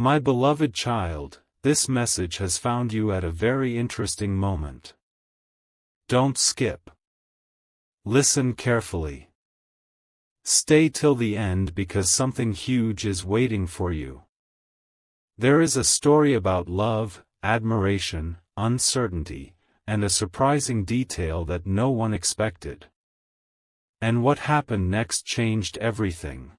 My beloved child, this message has found you at a very interesting moment. Don't skip. Listen carefully. Stay till the end because something huge is waiting for you. There is a story about love, admiration, uncertainty, and a surprising detail that no one expected. And what happened next changed everything.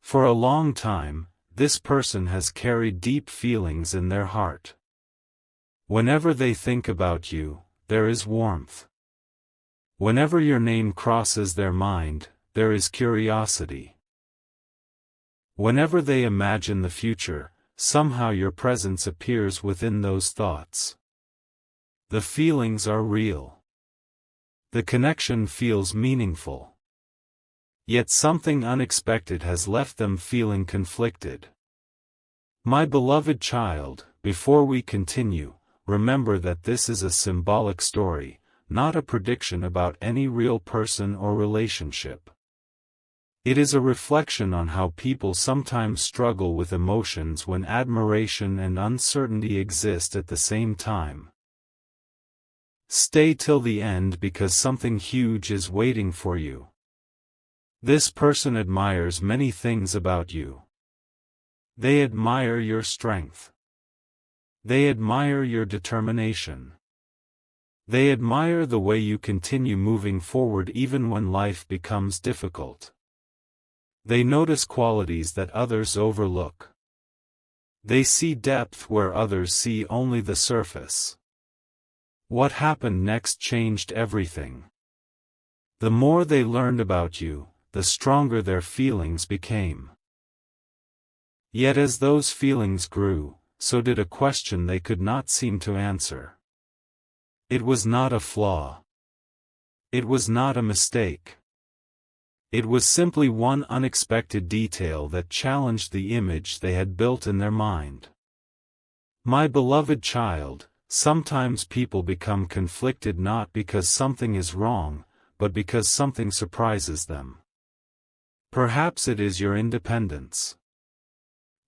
For a long time, this person has carried deep feelings in their heart. Whenever they think about you, there is warmth. Whenever your name crosses their mind, there is curiosity. Whenever they imagine the future, somehow your presence appears within those thoughts. The feelings are real. The connection feels meaningful. Yet something unexpected has left them feeling conflicted. My beloved child, before we continue, remember that this is a symbolic story, not a prediction about any real person or relationship. It is a reflection on how people sometimes struggle with emotions when admiration and uncertainty exist at the same time. Stay till the end because something huge is waiting for you. This person admires many things about you. They admire your strength. They admire your determination. They admire the way you continue moving forward even when life becomes difficult. They notice qualities that others overlook. They see depth where others see only the surface. What happened next changed everything. The more they learned about you, the stronger their feelings became. Yet as those feelings grew, so did a question they could not seem to answer. It was not a flaw. It was not a mistake. It was simply one unexpected detail that challenged the image they had built in their mind. My beloved child, sometimes people become conflicted not because something is wrong, but because something surprises them. Perhaps it is your independence.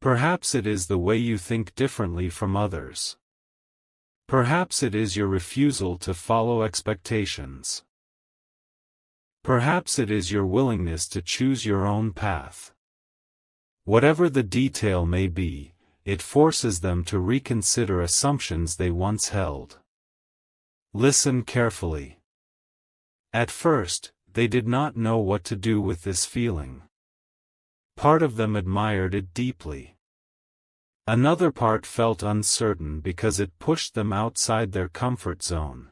Perhaps it is the way you think differently from others. Perhaps it is your refusal to follow expectations. Perhaps it is your willingness to choose your own path. Whatever the detail may be, it forces them to reconsider assumptions they once held. Listen carefully. At first, they did not know what to do with this feeling. Part of them admired it deeply. Another part felt uncertain because it pushed them outside their comfort zone.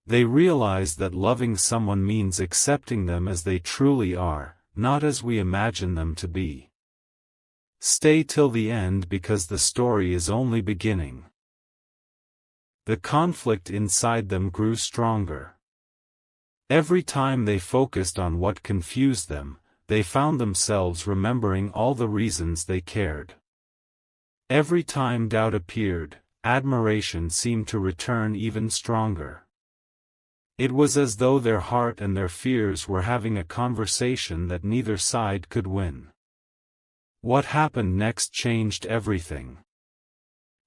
They realized that loving someone means accepting them as they truly are, not as we imagine them to be. Stay till the end because the story is only beginning. The conflict inside them grew stronger. Every time they focused on what confused them, they found themselves remembering all the reasons they cared. Every time doubt appeared, admiration seemed to return even stronger. It was as though their heart and their fears were having a conversation that neither side could win. What happened next changed everything.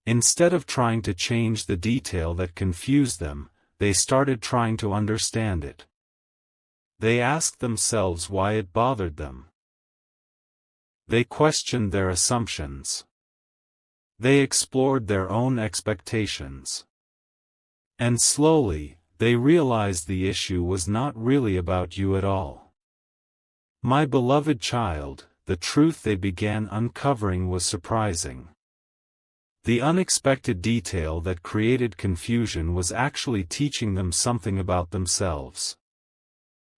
Instead of trying to change the detail that confused them, they started trying to understand it. They asked themselves why it bothered them. They questioned their assumptions. They explored their own expectations. And slowly, they realized the issue was not really about you at all. My beloved child, the truth they began uncovering was surprising. The unexpected detail that created confusion was actually teaching them something about themselves.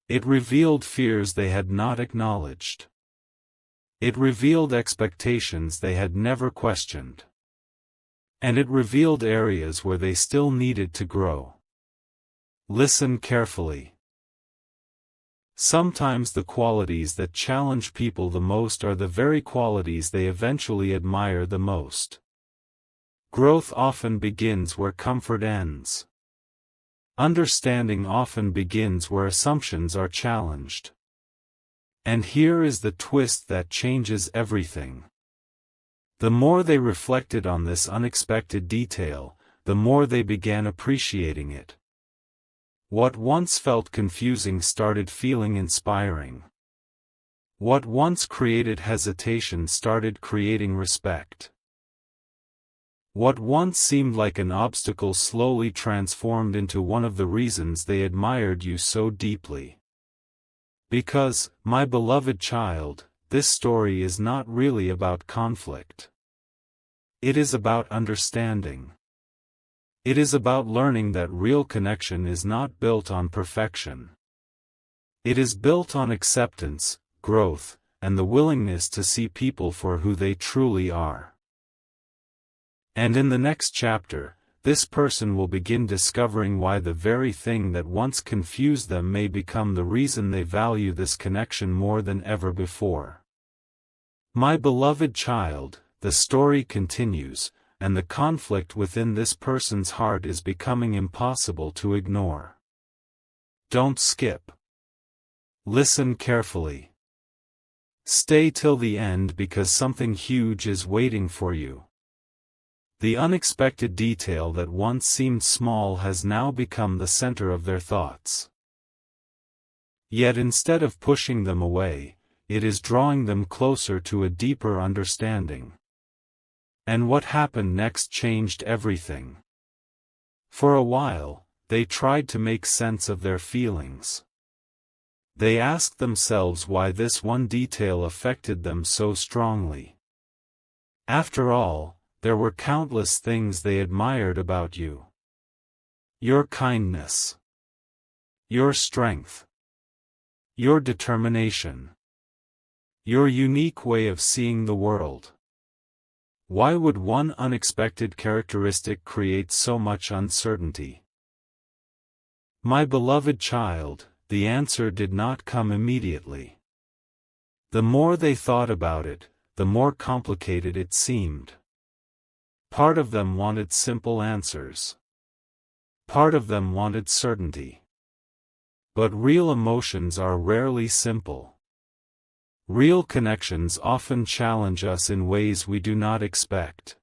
It revealed fears they had not acknowledged. It revealed expectations they had never questioned. And it revealed areas where they still needed to grow. Listen carefully. Sometimes the qualities that challenge people the most are the very qualities they eventually admire the most. Growth often begins where comfort ends. Understanding often begins where assumptions are challenged. And here is the twist that changes everything. The more they reflected on this unexpected detail, the more they began appreciating it. What once felt confusing started feeling inspiring. What once created hesitation started creating respect. What once seemed like an obstacle slowly transformed into one of the reasons they admired you so deeply. Because, my beloved child, this story is not really about conflict. It is about understanding. It is about learning that real connection is not built on perfection. It is built on acceptance, growth, and the willingness to see people for who they truly are. And in the next chapter, this person will begin discovering why the very thing that once confused them may become the reason they value this connection more than ever before. My beloved child, the story continues, and the conflict within this person's heart is becoming impossible to ignore. Don't skip. Listen carefully. Stay till the end because something huge is waiting for you. The unexpected detail that once seemed small has now become the center of their thoughts. Yet instead of pushing them away, it is drawing them closer to a deeper understanding. And what happened next changed everything. For a while, they tried to make sense of their feelings. They asked themselves why this one detail affected them so strongly. After all, there were countless things they admired about you. Your kindness. Your strength. Your determination. Your unique way of seeing the world. Why would one unexpected characteristic create so much uncertainty? My beloved child, the answer did not come immediately. The more they thought about it, the more complicated it seemed. Part of them wanted simple answers. Part of them wanted certainty. But real emotions are rarely simple. Real connections often challenge us in ways we do not expect.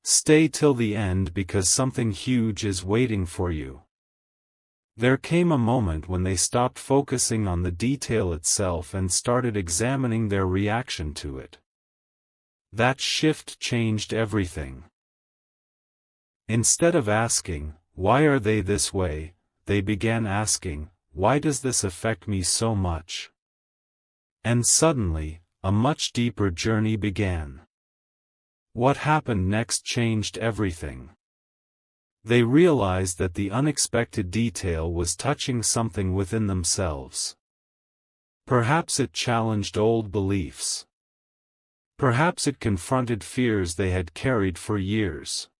Stay till the end because something huge is waiting for you. There came a moment when they stopped focusing on the detail itself and started examining their reaction to it. That shift changed everything. Instead of asking, "Why are they this way?" they began asking, "Why does this affect me so much?" And suddenly, a much deeper journey began. What happened next changed everything. They realized that the unexpected detail was touching something within themselves. Perhaps it challenged old beliefs. Perhaps it confronted fears they had carried for years.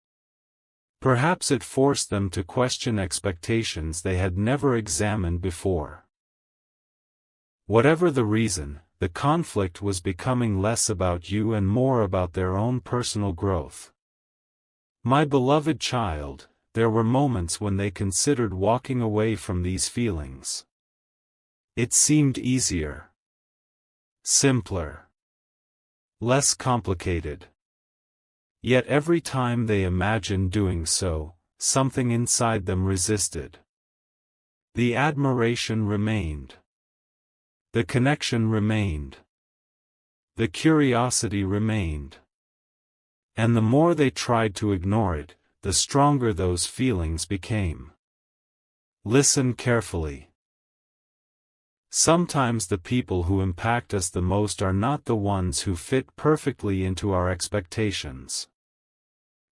Perhaps it forced them to question expectations they had never examined before. Whatever the reason, the conflict was becoming less about you and more about their own personal growth. My beloved child, there were moments when they considered walking away from these feelings. It seemed easier. Simpler. Less complicated. Yet every time they imagined doing so, something inside them resisted. The admiration remained. The connection remained. The curiosity remained. And the more they tried to ignore it, the stronger those feelings became. Listen carefully. Sometimes the people who impact us the most are not the ones who fit perfectly into our expectations.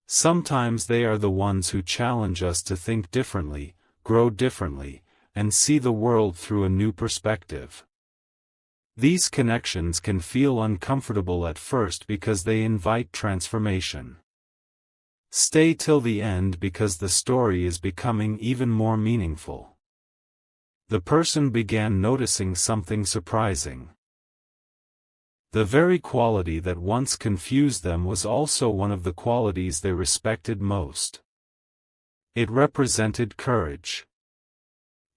Sometimes they are the ones who challenge us to think differently, grow differently, and see the world through a new perspective. These connections can feel uncomfortable at first because they invite transformation. Stay till the end because the story is becoming even more meaningful. The person began noticing something surprising. The very quality that once confused them was also one of the qualities they respected most. It represented courage.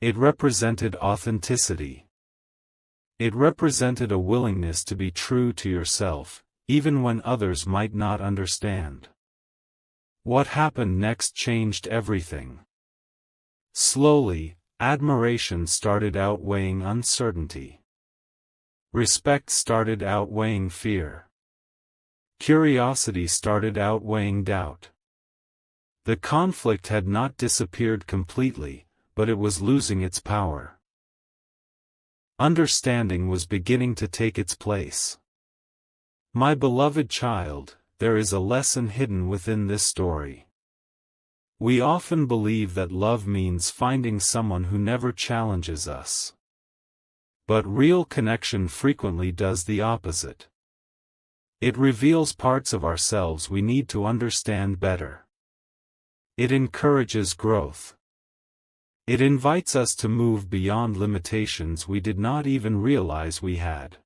It represented authenticity. It represented a willingness to be true to yourself, even when others might not understand. What happened next changed everything. Slowly, admiration started outweighing uncertainty. Respect started outweighing fear. Curiosity started outweighing doubt. The conflict had not disappeared completely, but it was losing its power. Understanding was beginning to take its place. My beloved child, there is a lesson hidden within this story. We often believe that love means finding someone who never challenges us. But real connection frequently does the opposite. It reveals parts of ourselves we need to understand better. It encourages growth. It invites us to move beyond limitations we did not even realize we had.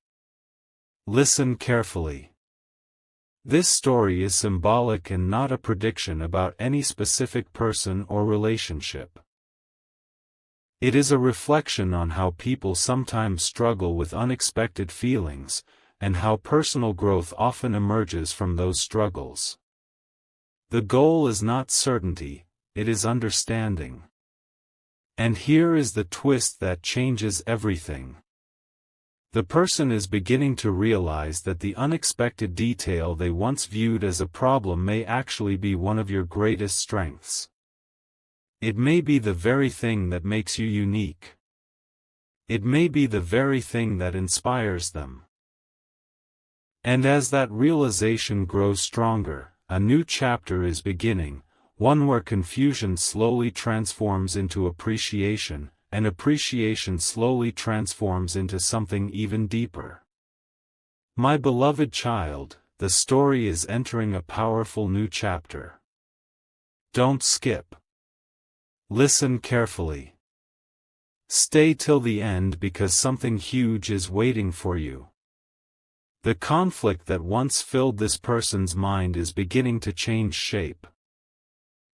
Listen carefully. This story is symbolic and not a prediction about any specific person or relationship. It is a reflection on how people sometimes struggle with unexpected feelings, and how personal growth often emerges from those struggles. The goal is not certainty, it is understanding. And here is the twist that changes everything. The person is beginning to realize that the unexpected detail they once viewed as a problem may actually be one of your greatest strengths. It may be the very thing that makes you unique. It may be the very thing that inspires them. And as that realization grows stronger, a new chapter is beginning, one where confusion slowly transforms into appreciation, and appreciation slowly transforms into something even deeper. My beloved child, the story is entering a powerful new chapter. Don't skip. Listen carefully. Stay till the end because something huge is waiting for you. The conflict that once filled this person's mind is beginning to change shape.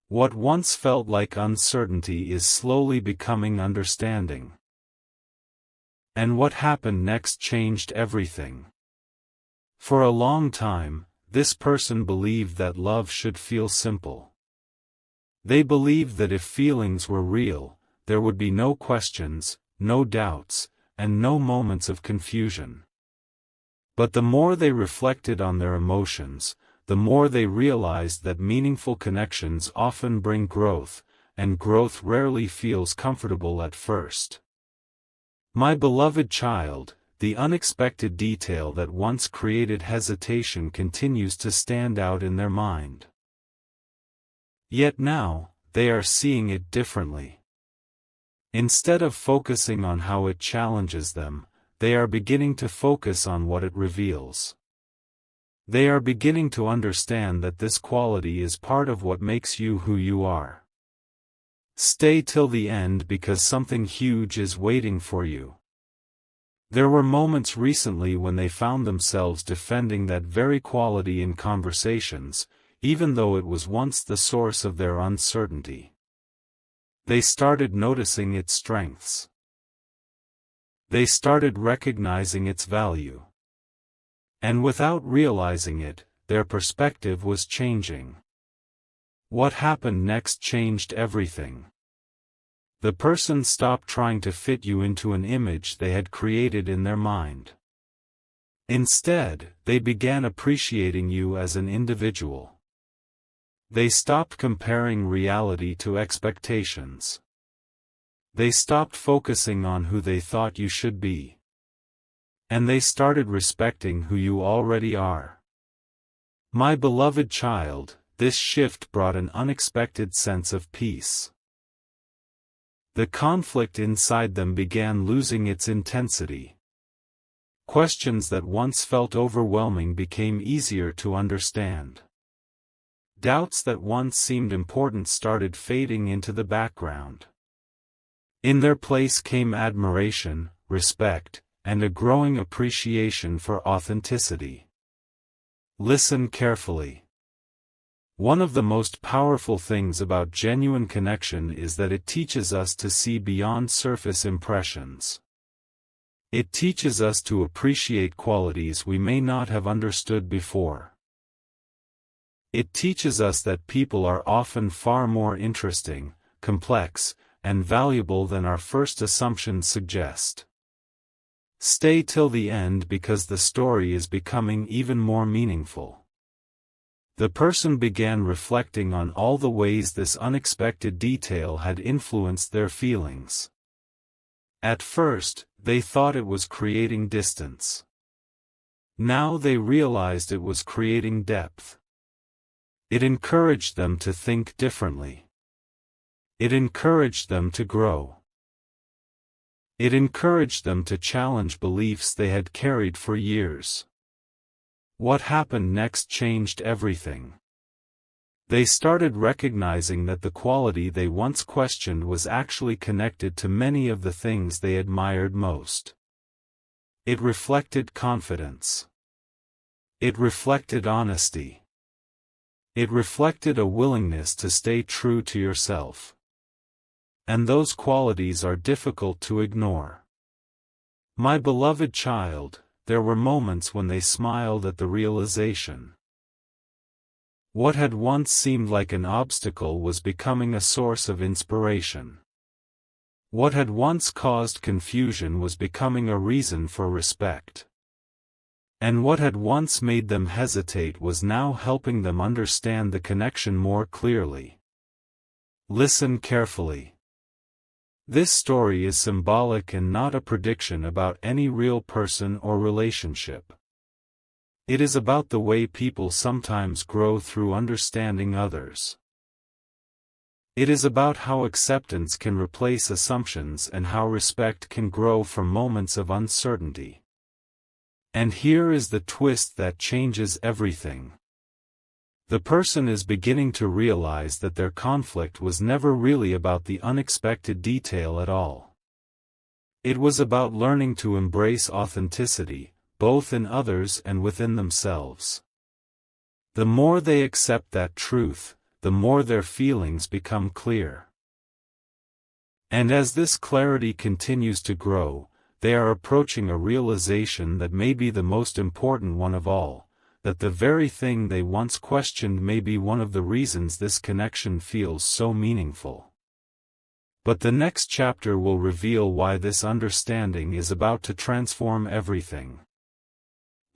What once felt like uncertainty is slowly becoming understanding. And what happened next changed everything. For a long time, this person believed that love should feel simple. They believed that if feelings were real, there would be no questions, no doubts, and no moments of confusion. But the more they reflected on their emotions, the more they realized that meaningful connections often bring growth, and growth rarely feels comfortable at first. My beloved child, the unexpected detail that once created hesitation continues to stand out in their mind. Yet now, they are seeing it differently. Instead of focusing on how it challenges them, they are beginning to focus on what it reveals. They are beginning to understand that this quality is part of what makes you who you are. Stay till the end because something huge is waiting for you. There were moments recently when they found themselves defending that very quality in conversations, even though it was once the source of their uncertainty. They started noticing its strengths. They started recognizing its value. And without realizing it, their perspective was changing. What happened next changed everything. The person stopped trying to fit you into an image they had created in their mind. Instead, they began appreciating you as an individual. They stopped comparing reality to expectations. They stopped focusing on who they thought you should be. And they started respecting who you already are. My beloved child, this shift brought an unexpected sense of peace. The conflict inside them began losing its intensity. Questions that once felt overwhelming became easier to understand. Doubts that once seemed important started fading into the background. In their place came admiration, respect, and a growing appreciation for authenticity. Listen carefully. One of the most powerful things about genuine connection is that it teaches us to see beyond surface impressions. It teaches us to appreciate qualities we may not have understood before. It teaches us that people are often far more interesting, complex, and valuable than our first assumptions suggest. Stay till the end because the story is becoming even more meaningful. The person began reflecting on all the ways this unexpected detail had influenced their feelings. At first, they thought it was creating distance. Now they realized it was creating depth. It encouraged them to think differently. It encouraged them to grow. It encouraged them to challenge beliefs they had carried for years. What happened next changed everything. They started recognizing that the quality they once questioned was actually connected to many of the things they admired most. It reflected confidence. It reflected honesty. It reflected a willingness to stay true to yourself. And those qualities are difficult to ignore. My beloved child, there were moments when they smiled at the realization. What had once seemed like an obstacle was becoming a source of inspiration. What had once caused confusion was becoming a reason for respect. And what had once made them hesitate was now helping them understand the connection more clearly. Listen carefully. This story is symbolic and not a prediction about any real person or relationship. It is about the way people sometimes grow through understanding others. It is about how acceptance can replace assumptions and how respect can grow from moments of uncertainty. And here is the twist that changes everything. The person is beginning to realize that their conflict was never really about the unexpected detail at all. It was about learning to embrace authenticity, both in others and within themselves. The more they accept that truth, the more their feelings become clear. And as this clarity continues to grow, they are approaching a realization that may be the most important one of all. That the very thing they once questioned may be one of the reasons this connection feels so meaningful. But the next chapter will reveal why this understanding is about to transform everything.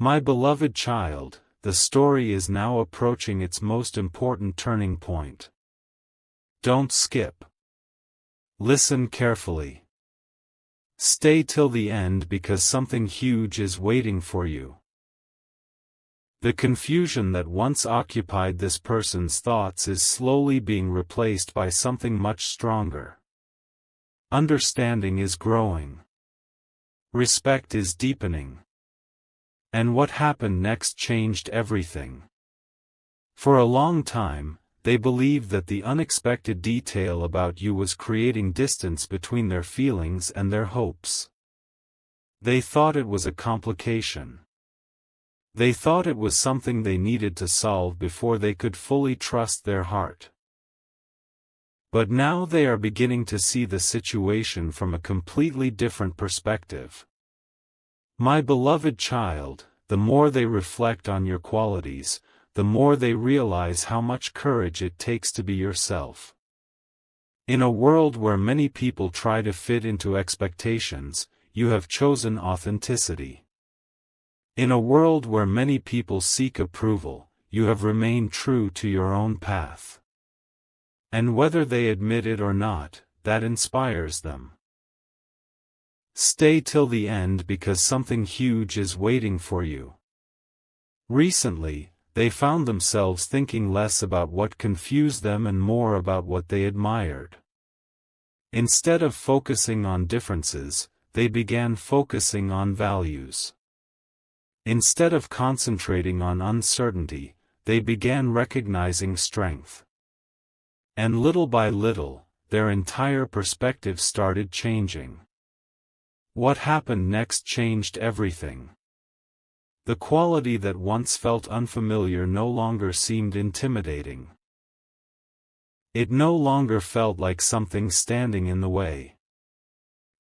My beloved child, the story is now approaching its most important turning point. Don't skip. Listen carefully. Stay till the end because something huge is waiting for you. The confusion that once occupied this person's thoughts is slowly being replaced by something much stronger. Understanding is growing. Respect is deepening. And what happened next changed everything. For a long time, they believed that the unexpected detail about you was creating distance between their feelings and their hopes. They thought it was a complication. They thought it was something they needed to solve before they could fully trust their heart. But now they are beginning to see the situation from a completely different perspective. My beloved child, the more they reflect on your qualities, the more they realize how much courage it takes to be yourself. In a world where many people try to fit into expectations, you have chosen authenticity. In a world where many people seek approval, you have remained true to your own path. And whether they admit it or not, that inspires them. Stay till the end because something huge is waiting for you. Recently, they found themselves thinking less about what confused them and more about what they admired. Instead of focusing on differences, they began focusing on values. Instead of concentrating on uncertainty, they began recognizing strength. And little by little, their entire perspective started changing. What happened next changed everything. The quality that once felt unfamiliar no longer seemed intimidating. It no longer felt like something standing in the way.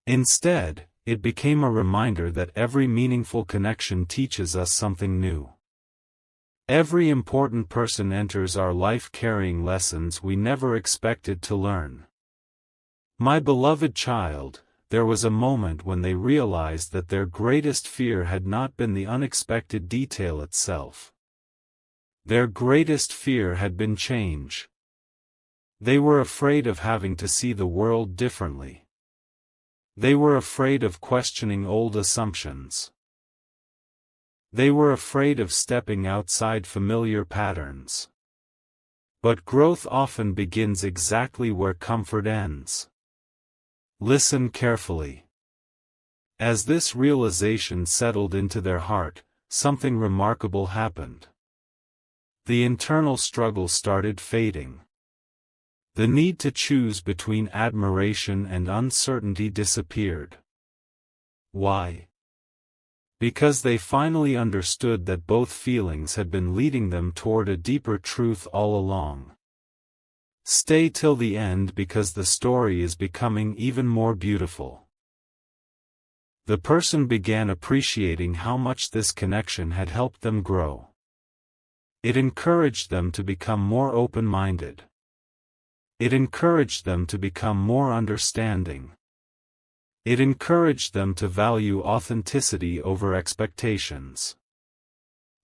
Instead, it became a reminder that every meaningful connection teaches us something new. Every important person enters our life carrying lessons we never expected to learn. My beloved child, there was a moment when they realized that their greatest fear had not been the unexpected detail itself. Their greatest fear had been change. They were afraid of having to see the world differently. They were afraid of questioning old assumptions. They were afraid of stepping outside familiar patterns. But growth often begins exactly where comfort ends. Listen carefully. As this realization settled into their heart, something remarkable happened. The internal struggle started fading. The need to choose between admiration and uncertainty disappeared. Why? Because they finally understood that both feelings had been leading them toward a deeper truth all along. Stay till the end because the story is becoming even more beautiful. The person began appreciating how much this connection had helped them grow. It encouraged them to become more open-minded. It encouraged them to become more understanding. It encouraged them to value authenticity over expectations.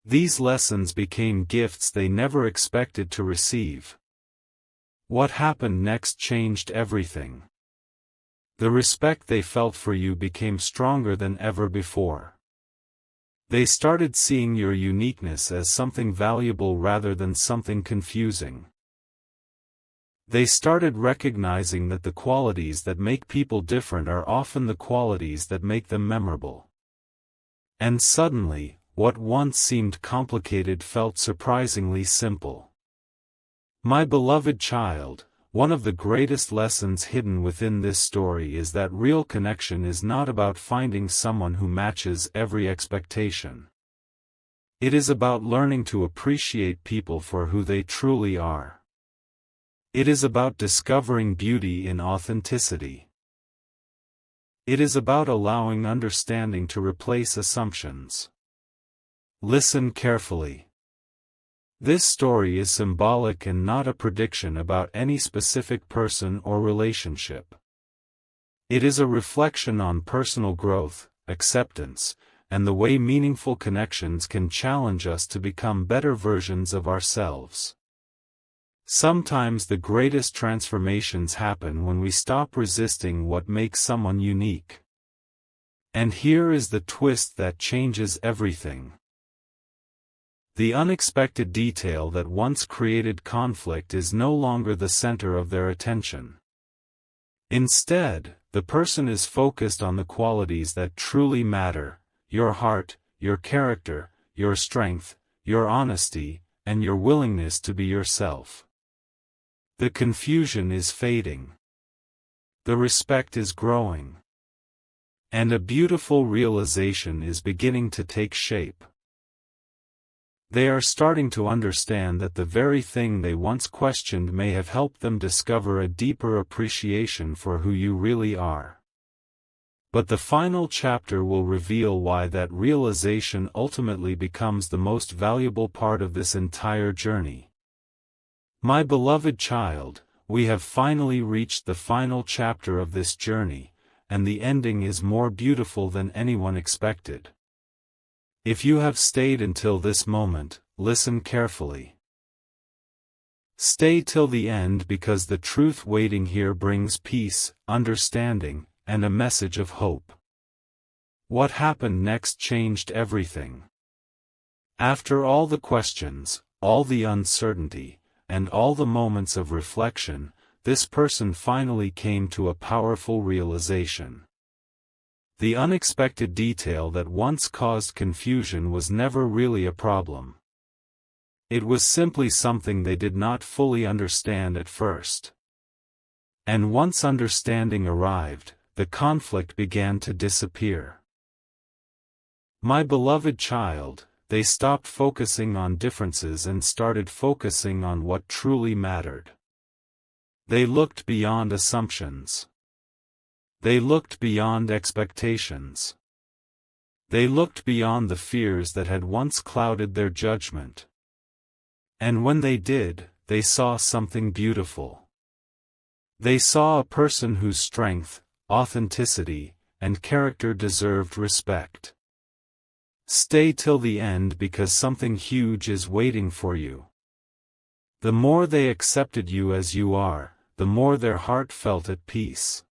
These lessons became gifts they never expected to receive. What happened next changed everything. The respect they felt for you became stronger than ever before. They started seeing your uniqueness as something valuable rather than something confusing. They started recognizing that the qualities that make people different are often the qualities that make them memorable. And suddenly, what once seemed complicated felt surprisingly simple. My beloved child, one of the greatest lessons hidden within this story is that real connection is not about finding someone who matches every expectation. It is about learning to appreciate people for who they truly are. It is about discovering beauty in authenticity. It is about allowing understanding to replace assumptions. Listen carefully. This story is symbolic and not a prediction about any specific person or relationship. It is a reflection on personal growth, acceptance, and the way meaningful connections can challenge us to become better versions of ourselves. Sometimes the greatest transformations happen when we stop resisting what makes someone unique. And here is the twist that changes everything. The unexpected detail that once created conflict is no longer the center of their attention. Instead, the person is focused on the qualities that truly matter: your heart, your character, your strength, your honesty, and your willingness to be yourself. The confusion is fading. The respect is growing. And a beautiful realization is beginning to take shape. They are starting to understand that the very thing they once questioned may have helped them discover a deeper appreciation for who you really are. But the final chapter will reveal why that realization ultimately becomes the most valuable part of this entire journey. My beloved child, we have finally reached the final chapter of this journey, and the ending is more beautiful than anyone expected. If you have stayed until this moment, listen carefully. Stay till the end because the truth waiting here brings peace, understanding, and a message of hope. What happened next changed everything. After all the questions, all the uncertainty, and all the moments of reflection, this person finally came to a powerful realization. The unexpected detail that once caused confusion was never really a problem. It was simply something they did not fully understand at first. And once understanding arrived, the conflict began to disappear. My beloved child, they stopped focusing on differences and started focusing on what truly mattered. They looked beyond assumptions. They looked beyond expectations. They looked beyond the fears that had once clouded their judgment. And when they did, they saw something beautiful. They saw a person whose strength, authenticity, and character deserved respect. Stay till the end because something huge is waiting for you. The more they accepted you as you are, the more their heart felt at peace.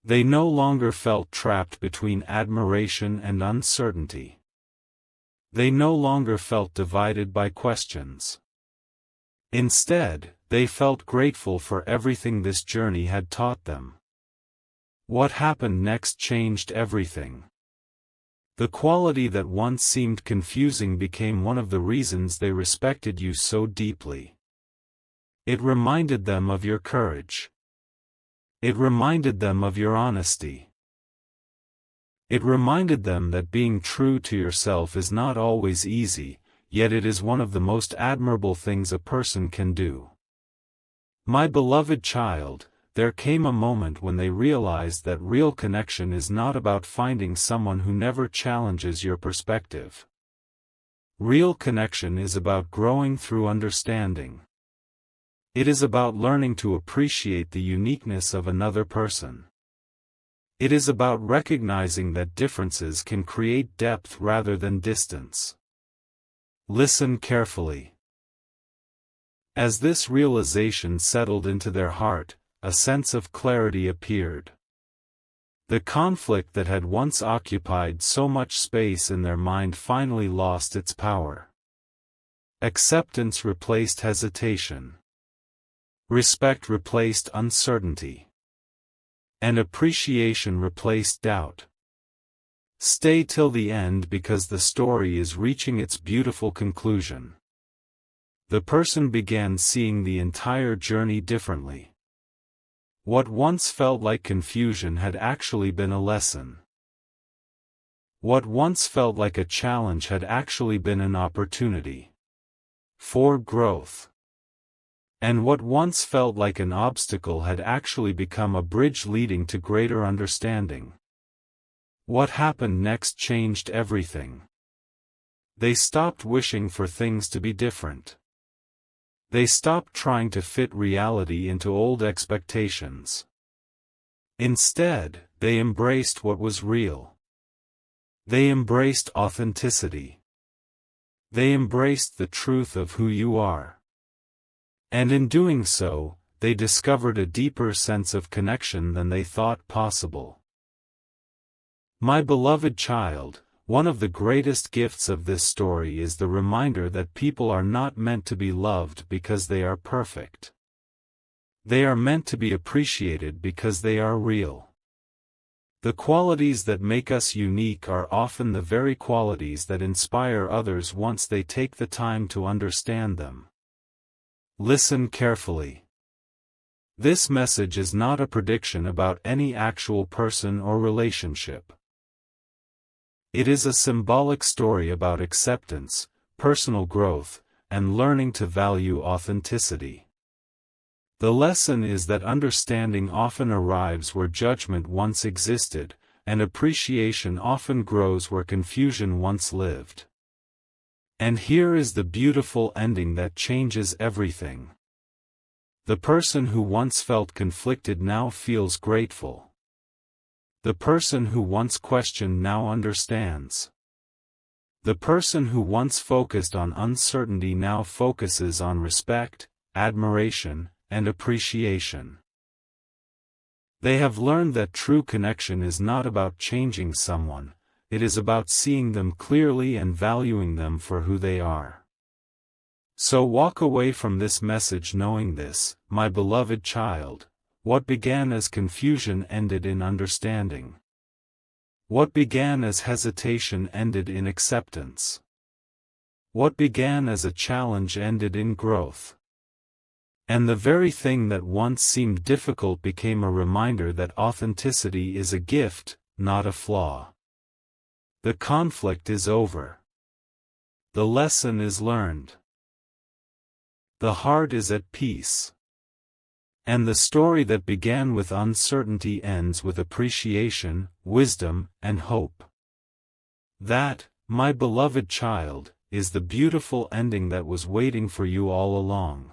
They no longer felt trapped between admiration and uncertainty. They no longer felt divided by questions. Instead, they felt grateful for everything this journey had taught them. What happened next changed everything. The quality that once seemed confusing became one of the reasons they respected you so deeply. It reminded them of your courage. It reminded them of your honesty. It reminded them that being true to yourself is not always easy, yet it is one of the most admirable things a person can do. My beloved child, there came a moment when they realized that real connection is not about finding someone who never challenges your perspective. Real connection is about growing through understanding. It is about learning to appreciate the uniqueness of another person. It is about recognizing that differences can create depth rather than distance. Listen carefully. As this realization settled into their heart, a sense of clarity appeared. The conflict that had once occupied so much space in their mind finally lost its power. Acceptance replaced hesitation. Respect replaced uncertainty. And appreciation replaced doubt. Stay till the end because the story is reaching its beautiful conclusion. The person began seeing the entire journey differently. What once felt like confusion had actually been a lesson. What once felt like a challenge had actually been an opportunity for growth. And what once felt like an obstacle had actually become a bridge leading to greater understanding. What happened next changed everything. They stopped wishing for things to be different. They stopped trying to fit reality into old expectations. Instead, they embraced what was real. They embraced authenticity. They embraced the truth of who you are. And in doing so, they discovered a deeper sense of connection than they thought possible. My beloved child, one of the greatest gifts of this story is the reminder that people are not meant to be loved because they are perfect. They are meant to be appreciated because they are real. The qualities that make us unique are often the very qualities that inspire others once they take the time to understand them. Listen carefully. This message is not a prediction about any actual person or relationship. It is a symbolic story about acceptance, personal growth, and learning to value authenticity. The lesson is that understanding often arrives where judgment once existed, and appreciation often grows where confusion once lived. And here is the beautiful ending that changes everything. The person who once felt conflicted now feels grateful. The person who once questioned now understands. The person who once focused on uncertainty now focuses on respect, admiration, and appreciation. They have learned that true connection is not about changing someone, it is about seeing them clearly and valuing them for who they are. So walk away from this message knowing this, my beloved child. What began as confusion ended in understanding. What began as hesitation ended in acceptance. What began as a challenge ended in growth. And the very thing that once seemed difficult became a reminder that authenticity is a gift, not a flaw. The conflict is over. The lesson is learned. The heart is at peace. And the story that began with uncertainty ends with appreciation, wisdom, and hope. That, my beloved child, is the beautiful ending that was waiting for you all along.